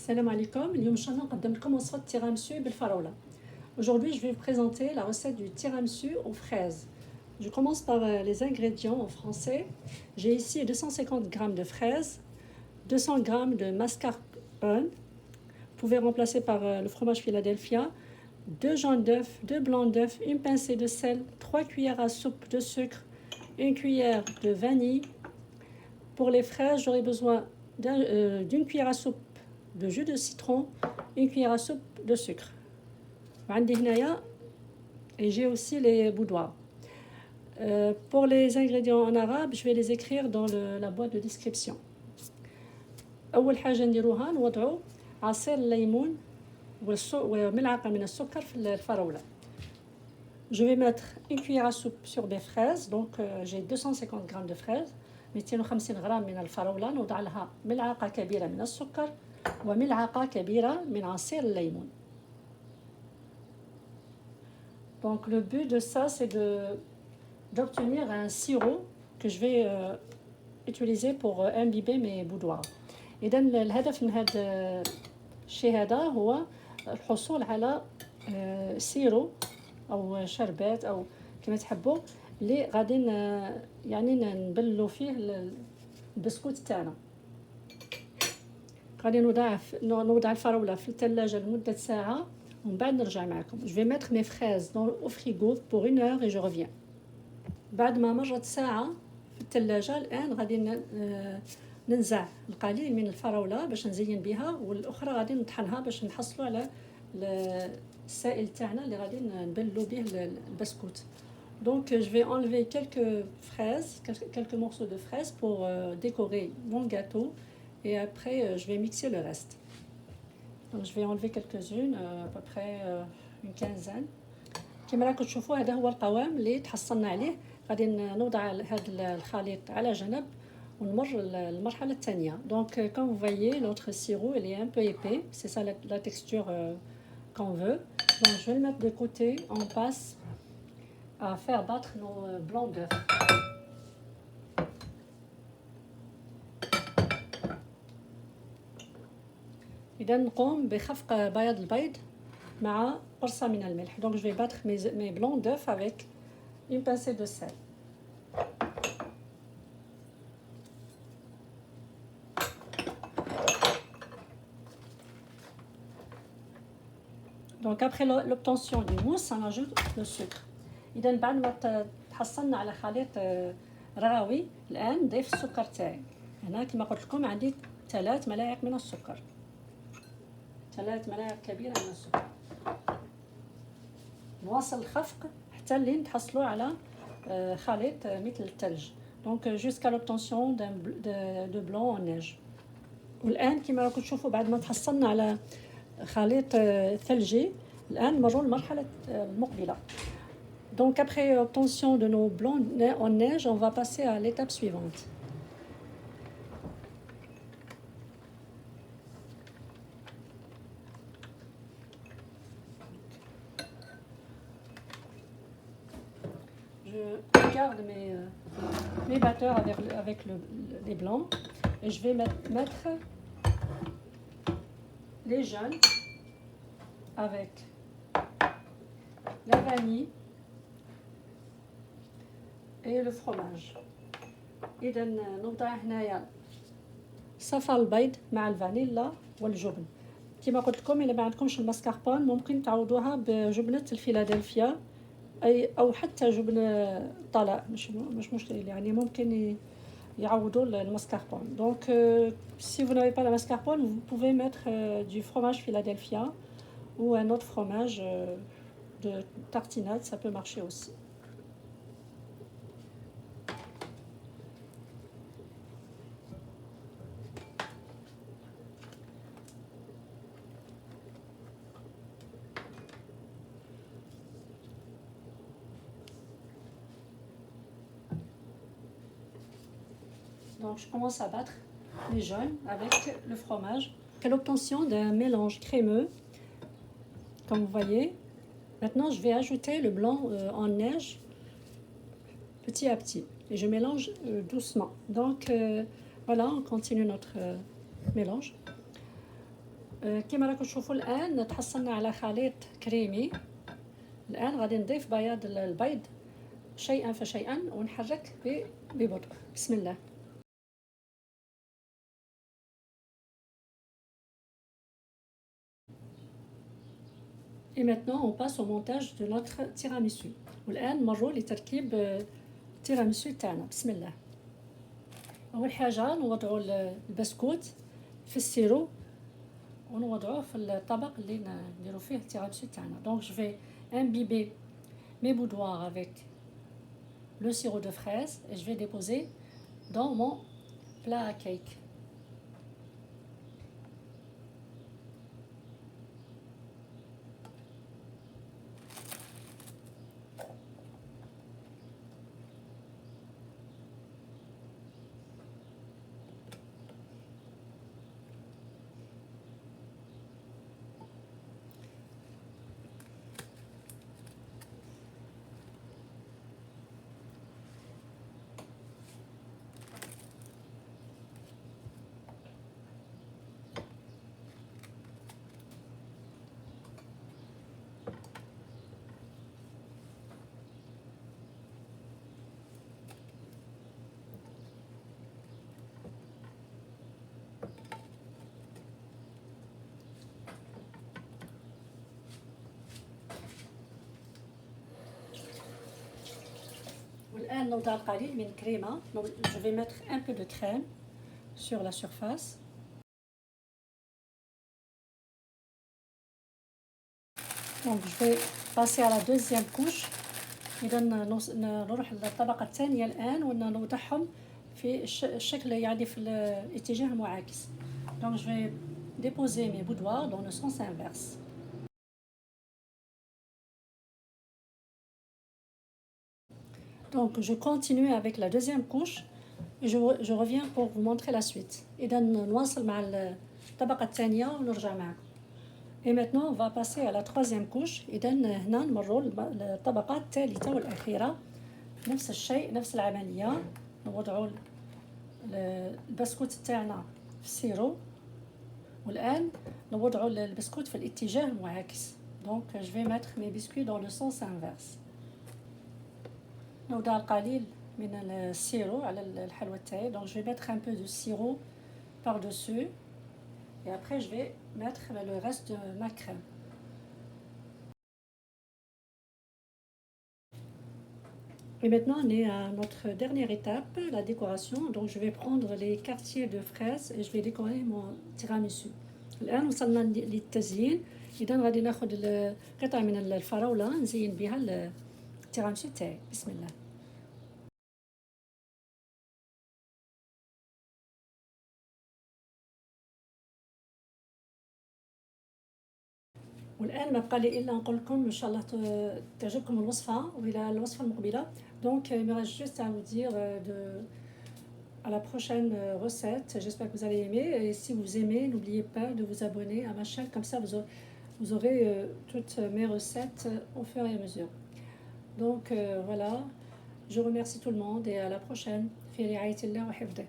Salam alaikum, اليوم إن شاء الله نقدم لكم وصفة tiramisu بالفراولة. Aujourd'hui, je vais vous présenter la recette du tiramisu aux fraises. Je commence par les ingrédients en français. J'ai ici 250 g de fraises, 200 g de mascarpone. Vous pouvez remplacer par le fromage Philadelphia, 2 jaunes d'œufs, 2 blancs d'œufs, une pincée de sel, 3 cuillères à soupe de sucre, une cuillère de vanille. Pour les fraises, j'aurai besoin d'une cuillère à soupe de jus de citron, une cuillère à soupe de sucre. Et j'ai aussi les boudoirs. Pour les ingrédients en arabe, je vais les écrire dans la boîte de description. أول حاجة نديروها نوضعوا عصير الليمون وملعقة من السكر في الفراولة. Je vais mettre une cuillère à soupe sur des fraises, donc j'ai 250 g de fraises. 250 غرام من الفراولة نوضع لها ملعقة كبيرة من السكر وملعقة كبيرة من عصير الليمون. Donc le but de ça c'est d'obtenir un sirop que je vais utiliser pour imbiber mes boudoirs. إذا الهدف من هذا الشيء هذا هو الحصول على سيرو أو شربات أو كما تحبوا اللي غادي يعني نبلوا فيه البسكوت تاعنا. غادي نوضع الفراولة في الثلاجة لمدة ساعة ومن بعد نرجع معكم. Je vais mettre mes fraises au frigo pour 1 heure et je reviens. بعد ما مرت ساعة في الثلاجة الآن غادي ننزع القليل من الفراولة باش نزين بها والأخرى غادي نطحنها باش نحصلوا على السائل تاعنا اللي غادي نبلوا به البسكوت. Donc je vais enlever quelques fraises, quelques morceaux de fraises pour décorer mon gâteau et après je vais mixer le reste. Donc je vais enlever quelques-unes, à peu près une quinzaine. كما راكم تشوفوا هذا هو القوام اللي تحصلنا عليه. غادي نوضع هذا الخليط على جنب ونمر المرحلة الثانية. Donc comme vous voyez notre sirop il est un peu épais, c'est ça la texture qu'on veut. Donc je vais le mettre de côté, on passe à faire battre nos blancs d'œufs. إذا نقوم بخفق بياض البيض مع قرصة من الملح. Donc je vais battre mes blancs d'œufs avec une pincée de sel. Donc après l'obtention du mousse, on ajoute le sucre. إذا بعد ما تحصلنا على خليط رغوي الآن نضيف السكر تاعي. هنا كما قلت لكم عندي 3 ملاعق من السكر. 3 ملاعق كبيرة من السكر. نواصل الخفق حتى اللي نتحصلوا على خليط مثل الثلج. Donc jusqu'à l'obtention de blanc en neige. والآن كما راكم تشوفوا بعد ما تحصلنا على خليط ثلجي الآن نمروا للمرحلة المقبلة. Donc après obtention de nos blancs en neige, on va passer à l'étape suivante. Je garde mes batteurs avec les blancs et je vais mettre les jaunes avec la vanille et le fromage. إذا نوضع هنايا صفا البيض مع الفانيلا والجبن. كما قلت لكم إلا ما عندكمش الماسكاربون ممكن تعوضوها بجبنة الفيلادلفيا أو حتى جبن طلاء مش مشكل يعني ممكن يعوضوا الماسكاربون. Donc si vous n'avez pas la mascarpone, vous pouvez mettre du fromage Philadelphia ou un autre fromage de tartinade, ça peut marcher aussi. Donc je commence à battre les jaunes avec le fromage. Après l'obtention d'un mélange crémeux, comme vous voyez, maintenant je vais ajouter le blanc en neige petit à petit. Et je mélange doucement. Donc voilà, on continue notre mélange. كما راكم تشوفوا الان تحصلنا على خليط كريمي. الان غادي نضيف بياض البيض شيئا فشيئا ونحرك ببطء. بسم الله. Et maintenant on passe au montage de notre tiramisu. والآن نمروا لتركيب التيراميسو تاعنا. بسم الله. أول حاجة نوضعوا البسكوت في السيرو ونوضعوه في الطبق اللي نديرو فيه التيراميسو تاعنا. Donc je vais imbiber mes boudoirs avec le sirop de fraise et je vais déposer dans mon plat à cake. والآن نوضع القليل من الكريمة. Je vais mettre un peu de crème sur la surface. Donc je vais passer à la deuxième couche. إذا نروح للطبقة الثانية الآن ونوضعهم في الشكل يعني في الاتجاه المعاكس. Donc je vais déposer mes boudoirs dans le sens inverse. Donc je continue avec la deuxième couche et je reviens pour vous montrer la suite. إذا نواصل مع الطبقة الثانية ونرجع معكم. Et maintenant on va passer à la troisième couche. إذا هنا نمروا للطبقة الثالثة والأخيرة. نفس الشيء نفس العملية. نوضعوا البسكوت تاعنا في السيرو والآن نوضعوا البسكوت في الاتجاه المعاكس. Donc je vais mettre mes biscuits dans le sens inverse. نوضع القليل من السيرو على الحلوى تاعي. Donc je vais mettre un peu de sirop par-dessus et après je vais mettre le reste de ma crème. Et maintenant on est à notre dernière étape, la décoration. Donc je vais prendre les quartiers de fraises et je vais décorer mon tiramisu. الآن وصلنا للتزيين. إذا غادي ناخذ قطع من الفراولة نزين بها التيراميسو تاعي. بسم الله. والآن ما بقى لي إلا نقول لكم إن شاء الله تعجبكم الوصفة وإلى الوصفة المقبلة. Donc il me reste juste à vous dire à la prochaine recette. J'espère que vous allez aimer et si vous aimez, n'oubliez pas de vous abonner à ma chaîne, comme ça vous aurez toutes mes recettes au fur et à mesure. Donc voilà, je remercie tout le monde et à la prochaine. في رعاية الله وحفظه.